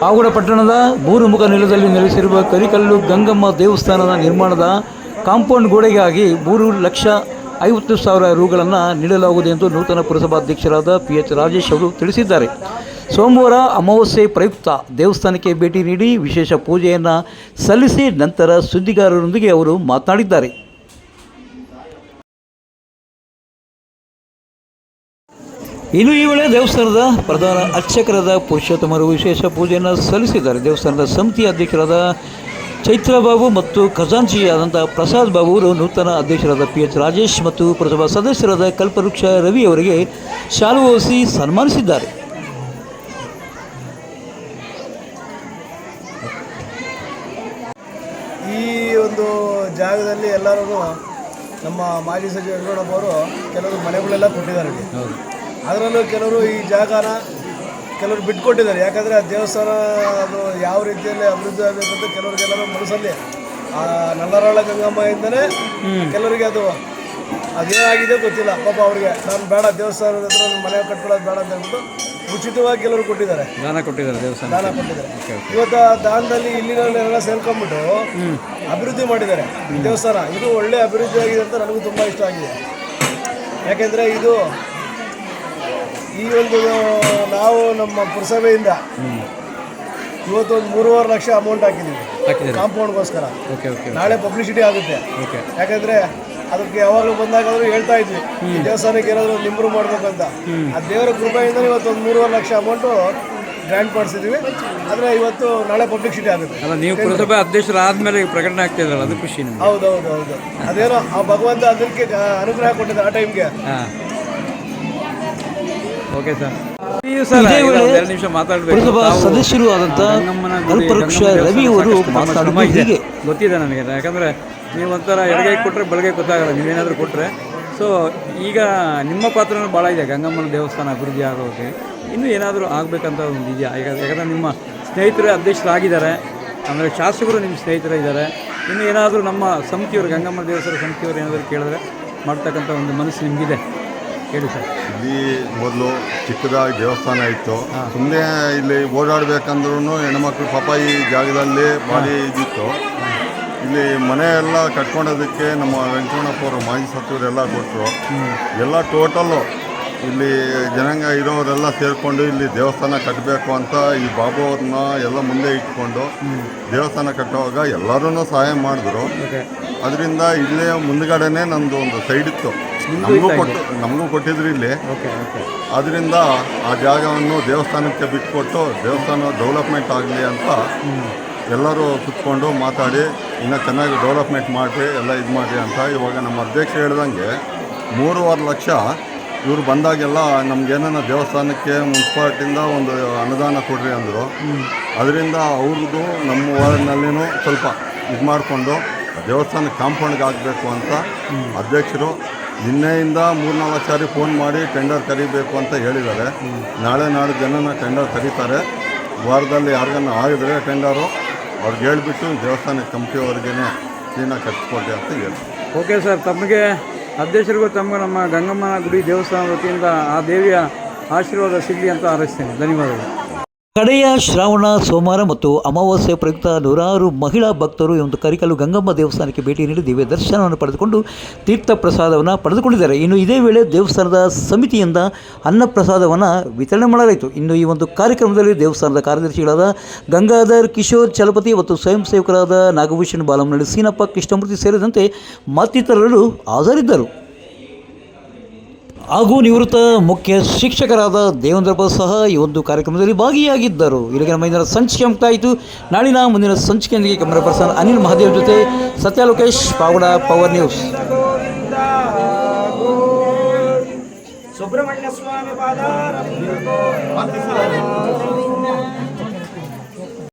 ಪಾವಗಡ ಪಟ್ಟಣದ ಮೂರು ಮುಖ ನೆಲದಲ್ಲಿ ನೆಲೆಸಿರುವ ಕರಿಕಲ್ಲು ಗಂಗಮ್ಮ ದೇವಸ್ಥಾನದ ನಿರ್ಮಾಣದ ಕಾಂಪೌಂಡ್ ಗೋಡೆಗಾಗಿ 3,50,000 ರೂಗಳನ್ನು ನೀಡಲಾಗುವುದು ಎಂದು ನೂತನ ಪುರಸಭಾಧ್ಯಕ್ಷರಾದ PH ರಾಜೇಶ್ ಅವರು ತಿಳಿಸಿದ್ದಾರೆ. ಸೋಮವಾರ ಅಮಾವಾಸ್ಯೆ ಪ್ರಯುಕ್ತ ದೇವಸ್ಥಾನಕ್ಕೆ ಭೇಟಿ ನೀಡಿ ವಿಶೇಷ ಪೂಜೆಯನ್ನು ಸಲ್ಲಿಸಿ ನಂತರ ಸುದ್ದಿಗಾರರೊಂದಿಗೆ ಅವರು ಮಾತನಾಡಿದ್ದಾರೆ. ಇನ್ನು ಈ ವೇಳೆ ದೇವಸ್ಥಾನದ ಪ್ರಧಾನ ಅರ್ಚಕರಾದ ಪುರುಷೋತ್ತಮರು ವಿಶೇಷ ಪೂಜೆಯನ್ನು ಸಲ್ಲಿಸಿದ್ದಾರೆ. ದೇವಸ್ಥಾನದ ಸಮಿತಿ ಅಧ್ಯಕ್ಷರಾದ ಚೈತ್ರ ಬಾಬು ಮತ್ತು ಖಜಾಂಚಿಯಾದಂಥ ಪ್ರಸಾದ್ ಬಾಬು ಅವರು ನೂತನ ಅಧ್ಯಕ್ಷರಾದ PH ರಾಜೇಶ್ ಮತ್ತು ಪುರಸಭಾ ಸದಸ್ಯರಾದ ಕಲ್ಪವೃಕ್ಷ ರವಿ ಅವರಿಗೆ ಶಾಲು ಹೊದಿಸಿ ಸನ್ಮಾನಿಸಿದ್ದಾರೆ. ಈ ಒಂದು ಜಾಗದಲ್ಲಿ ಎಲ್ಲರಿಗೂ ನಮ್ಮ ಮಾಜಿ ಸಚಿವ ವೆಂಕಟಪ್ಪ ಅವರು ಕೆಲವರು ಮನೆಗಳೆಲ್ಲ ಕೊಟ್ಟಿದ್ದಾರೆ. ಅದರಲ್ಲೂ ಕೆಲವರು ಈ ಜಾಗನ ಕೆಲವರು ಬಿಟ್ಕೊಟ್ಟಿದ್ದಾರೆ. ಯಾಕಂದರೆ ಆ ದೇವಸ್ಥಾನ ಅದು ಯಾವ ರೀತಿಯಲ್ಲಿ ಅಭಿವೃದ್ಧಿ ಆಗಬೇಕಂತ ಕೆಲವರಿಗೆಲ್ಲರೂ ಮನಸ್ಸಲ್ಲಿ ನಲ್ಲರಾಳ ಗಂಗಮ್ಮಯಿಂದಲೇ ಕೆಲವರಿಗೆ ಅದೇನಾಗಿದೆ ಗೊತ್ತಿಲ್ಲ. ಪಾಪ ಅವರಿಗೆ ನಾನು ಬೇಡ ದೇವಸ್ಥಾನದ ಹತ್ರ ಮನೆ ಕಟ್ಕೊಳ್ಳೋದು ಬೇಡ ಅಂತ ಹೇಳ್ಬಿಟ್ಟು ಉಚಿತವಾಗಿ ಕೆಲವರು ಕೊಟ್ಟಿದ್ದಾರೆ, ದಾನ ಕೊಟ್ಟಿದ್ದಾರೆ. ಇವತ್ತು ಆ ದಾನದಲ್ಲಿ ಇಲ್ಲಿನೆಲ್ಲ ಸೇರ್ಕೊಂಡ್ಬಿಟ್ಟು ಅಭಿವೃದ್ಧಿ ಮಾಡಿದ್ದಾರೆ ದೇವಸ್ಥಾನ. ಇದು ಒಳ್ಳೆ ಅಭಿವೃದ್ಧಿ ಆಗಿದೆ ಅಂತ ನನಗೂ ತುಂಬ ಇಷ್ಟ ಆಗಿದೆ. ಯಾಕೆಂದರೆ ಇದು ಈ ಒಂದು ನಾವು ನಮ್ಮ ಪುರಸಭೆಯಿಂದ ಇವತ್ತು ಒಂದು 3.5 ಲಕ್ಷ ಅಮೌಂಟ್ ಹಾಕಿದ್ದೀವಿ ಕಾಂಪೌಂಡ್ಗೋಸ್ಕರ. ನಾಳೆ ಪಬ್ಲಿಸಿಟಿ ಆಗುತ್ತೆ. ಯಾಕಂದರೆ ಅದಕ್ಕೆ ಯಾವಾಗಲೂ ಬಂದಾಗಾದರೂ ಹೇಳ್ತಾ ಇದ್ವಿ ಈ ದೇವಸ್ಥಾನಕ್ಕೆ ಏನಾದರೂ ಒಂದು ಇಂಪ್ರೂವ್ ಮಾಡಬೇಕು ಅಂತ. ಆ ದೇವರ ಕೃಪೆಯಿಂದ ಇವತ್ತು ಒಂದು 3.5 ಲಕ್ಷ ಅಮೌಂಟು ಗ್ರ್ಯಾಂಟ್ ಮಾಡಿಸಿದ್ದೀವಿ. ಆದರೆ ಇವತ್ತು ನಾಳೆ ಪಬ್ಲಿಸಿಟಿ ಆಗುತ್ತೆ. ನೀವು ಪುರಸಭೆ ಅಧ್ಯಕ್ಷರಾದ್ಮೇಲೆ ಪ್ರಕಟಣೆ ಆಗ್ತಿದ್ರಲ್ಲ, ಅದು ಖುಷಿ. ಹೌದು. ಅದೇನೋ ಆ ಭಗವಂತ ಅದಕ್ಕೆ ಅನುಗ್ರಹ ಕೊಟ್ಟಿದ್ದ ಆ ಟೈಮ್ಗೆ. Okay sir. ಪುರಸಭಾ ಸದಸ್ಯರು ಆದಂಥ ಕಲ್ಪವೃಕ್ಷ ರವಿ ಅವರು ಮಾತನಾಡಿದ ಗೊತ್ತಿದೆ ನನಗೆ. ಯಾಕಂದರೆ ನೀವು ಒಂಥರ ಎಡಗೈ ಕೊಟ್ಟರೆ ಬಲಗೈ ಗೊತ್ತಾಗಲ್ಲ, ನೀವೇನಾದರೂ ಕೊಟ್ಟರೆ. ಸೊ ಈಗ ನಿಮ್ಮ ಪಾತ್ರನೂ ಭಾಳ ಇದೆ ಗಂಗಮ್ಮನ ದೇವಸ್ಥಾನ ಅಭಿವೃದ್ಧಿ ಆಗೋಕ್ಕೆ. ಇನ್ನೂ ಏನಾದರೂ ಆಗಬೇಕಂತ ಒಂದು ಇದೆಯಾ? ಯಾಕಂದರೆ ನಿಮ್ಮ ಸ್ನೇಹಿತರು ಅಧ್ಯಕ್ಷರಾಗಿದ್ದಾರೆ, ಆಮೇಲೆ ಶಾಸಕರು ನಿಮ್ಮ ಸ್ನೇಹಿತರು ಇದ್ದಾರೆ. ಇನ್ನು ಏನಾದರೂ ನಮ್ಮ ಸಮಿತಿಯವರು ಗಂಗಮ್ಮನ ದೇವಸ್ಥಾನ ಸಮಿತಿಯವರು ಏನಾದರೂ ಕೇಳಿದ್ರೆ ಮಾಡ್ತಕ್ಕಂಥ ಒಂದು ಮನಸ್ಸು ನಿಮಗಿದೆ? ಹೇಳಿ ಸರ್. ಇಲ್ಲಿ ಮೊದಲು ಚಿಕ್ಕದಾಗಿ ದೇವಸ್ಥಾನ ಇತ್ತು. ಸುಮ್ಮನೆ ಇಲ್ಲಿ ಓಡಾಡಬೇಕಂದ್ರೂ ಹೆಣ್ಮಕ್ಳು ಪಾಪ ಈ ಜಾಗದಲ್ಲಿ ಭಾರಿ ಇದಿತ್ತು. ಇಲ್ಲಿ ಮನೆ ಎಲ್ಲ ಕಟ್ಕೊಂಡೋದಕ್ಕೆ ನಮ್ಮ ವೆಂಕಟಪ್ಪ ಅವರು ಮಾಜಿ ಸಚಿವರೆಲ್ಲ ಕೊಟ್ಟರು. ಎಲ್ಲ ಟೋಟಲ್ಲು ಇಲ್ಲಿ ಜನಾಂಗ ಇರೋರೆಲ್ಲ ಸೇರಿಕೊಂಡು ಇಲ್ಲಿ ದೇವಸ್ಥಾನ ಕಟ್ಟಬೇಕು ಅಂತ ಈ ಬಾಬು ಅವ್ರನ್ನ ಎಲ್ಲ ಮುಂದೆ ಇಟ್ಕೊಂಡು ದೇವಸ್ಥಾನ ಕಟ್ಟುವಾಗ ಎಲ್ಲರೂ ಸಹಾಯ ಮಾಡಿದ್ರು. ಅದರಿಂದ ಇಲ್ಲೇ ಮುಂದ್ಗಡೆನೇ ನಮ್ಮದು ಒಂದು ಸೈಡ್ ಇತ್ತು, ನಮಗೂ ಕೊಟ್ಟಿದ್ರು ಇಲ್ಲಿ. ಅದರಿಂದ ಆ ಜಾಗವನ್ನು ದೇವಸ್ಥಾನಕ್ಕೆ ಬಿಟ್ಟುಕೊಟ್ಟು ದೇವಸ್ಥಾನ ಡೆವಲಪ್ಮೆಂಟ್ ಆಗಲಿ ಅಂತ ಎಲ್ಲರೂ ಕುತ್ಕೊಂಡು ಮಾತಾಡಿ ಇನ್ನೂ ಚೆನ್ನಾಗಿ ಡೆವಲಪ್ಮೆಂಟ್ ಮಾಡಿರಿ, ಎಲ್ಲ ಇದು ಮಾಡಿರಿ ಅಂತ. ಇವಾಗ ನಮ್ಮ ಅಧ್ಯಕ್ಷ ಹೇಳ್ದಂಗೆ 3.5 ಲಕ್ಷ ಇವರು ಬಂದಾಗೆಲ್ಲ ನಮಗೇನ ದೇವಸ್ಥಾನಕ್ಕೆ ಮುನ್ಸಿಪಾಲ್ಟಿಯಿಂದ ಒಂದು ಅನುದಾನ ಕೊಡ್ರಿ ಅಂದರು. ಅದರಿಂದ ಅವ್ರದ್ದು ನಮ್ಮ ವಾರ್ಡ್ನಲ್ಲಿನೂ ಸ್ವಲ್ಪ ಇದು ಮಾಡಿಕೊಂಡು ದೇವಸ್ಥಾನ ಕಾಂಪೌಂಡ್ಗೆ ಆಗಬೇಕು ಅಂತ ಅಧ್ಯಕ್ಷರು ನಿನ್ನೆಯಿಂದ 3-4 ಸಾರಿ ಫೋನ್ ಮಾಡಿ ಟೆಂಡರ್ ಕರಿಬೇಕು ಅಂತ ಹೇಳಿದ್ದಾರೆ. ನಾಳೆ ಜನನ ಟೆಂಡರ್ ಕರೀತಾರೆ. ವಾರದಲ್ಲಿ ಯಾರಿಗನ್ನ ಆಗಿದ್ರೆ ಟೆಂಡರು ಅವ್ರಿಗೆ ಹೇಳಿಬಿಟ್ಟು ದೇವಸ್ಥಾನ ಕಂಪ್ನಿಯವ್ರಿಗೇ ಕ್ಲೀನಾಗಿ ಕಟ್ಟಿಸ್ಕೊಡ್ರಿ ಅಂತ ಹೇಳಿ. ಓಕೆ ಸರ್, ತಮಗೆ ಅಧ್ಯಕ್ಷರಿಗೂ ತಮಗೆ ನಮ್ಮ ಗಂಗಮ್ಮನ ಗುಡಿ ದೇವಸ್ಥಾನದ ವತಿಯಿಂದ ಆ ದೇವಿಯ ಆಶೀರ್ವಾದ ಸಿಗಲಿ ಅಂತ ಹಾರೈಸ್ತೇನೆ. ಧನ್ಯವಾದಗಳು. ಕಡೆಯ ಶ್ರಾವಣ ಸೋಮವಾರ ಮತ್ತು ಅಮಾವಾಸ್ಯೆ ಪ್ರಯುಕ್ತ ನೂರಾರು ಮಹಿಳಾ ಭಕ್ತರು ಈ ಒಂದು ಕರಿಕಲ್ಲು ಗಂಗಮ್ಮ ದೇವಸ್ಥಾನಕ್ಕೆ ಭೇಟಿ ನೀಡಿ ದಿವ್ಯ ದರ್ಶನವನ್ನು ಪಡೆದುಕೊಂಡು ತೀರ್ಥ ಪ್ರಸಾದವನ್ನು ಪಡೆದುಕೊಂಡಿದ್ದಾರೆ. ಇನ್ನು ಇದೇ ವೇಳೆ ದೇವಸ್ಥಾನದ ಸಮಿತಿಯಿಂದ ಅನ್ನ ಪ್ರಸಾದವನ್ನು ವಿತರಣೆ ಮಾಡಲಾಯಿತು. ಇನ್ನು ಈ ಒಂದು ಕಾರ್ಯಕ್ರಮದಲ್ಲಿ ದೇವಸ್ಥಾನದ ಕಾರ್ಯದರ್ಶಿಗಳಾದ ಗಂಗಾಧರ್ ಕಿಶೋರ್ ಚಲಪತಿ ಮತ್ತು ಸ್ವಯಂ ಸೇವಕರಾದ ನಾಗಭೂಷಣ್ ಬಾಲಮನಹಳ್ಳಿ, ಸೀನಪ್ಪ, ಕೃಷ್ಣಮೂರ್ತಿ ಸೇರಿದಂತೆ ಮತ್ತಿತರರು ಹಾಜರಿದ್ದರು. ಹಾಗೂ ನಿವೃತ್ತ ಮುಖ್ಯ ಶಿಕ್ಷಕರಾದ ದೇವೇಂದ್ರಪ್ಪ ಸಹ ಈ ಒಂದು ಕಾರ್ಯಕ್ರಮದಲ್ಲಿ ಭಾಗಿಯಾಗಿದ್ದರು. ಇಲ್ಲಿಗೆ ನಮ್ಮ ಇಂದಿನ ಸಂಚಿಕೆ ಮುಕ್ತಾಯಿತು. ನಾಳಿನ ಮುಂದಿನ ಸಂಚಿಕೆಯೊಂದಿಗೆ ಕ್ಯಾಮರಾ ಪರ್ಸನ್ ಅನಿಲ್ ಮಹಾದೇವ್ ಜೊತೆ ಸತ್ಯ ಲೋಕೇಶ್, ಪಾವಗಡ ಪವರ್ ನ್ಯೂಸ್. ಸುಬ್ರಹ್ಮಣ್ಯ ಸ್ವಾಮಿ ಪಾದ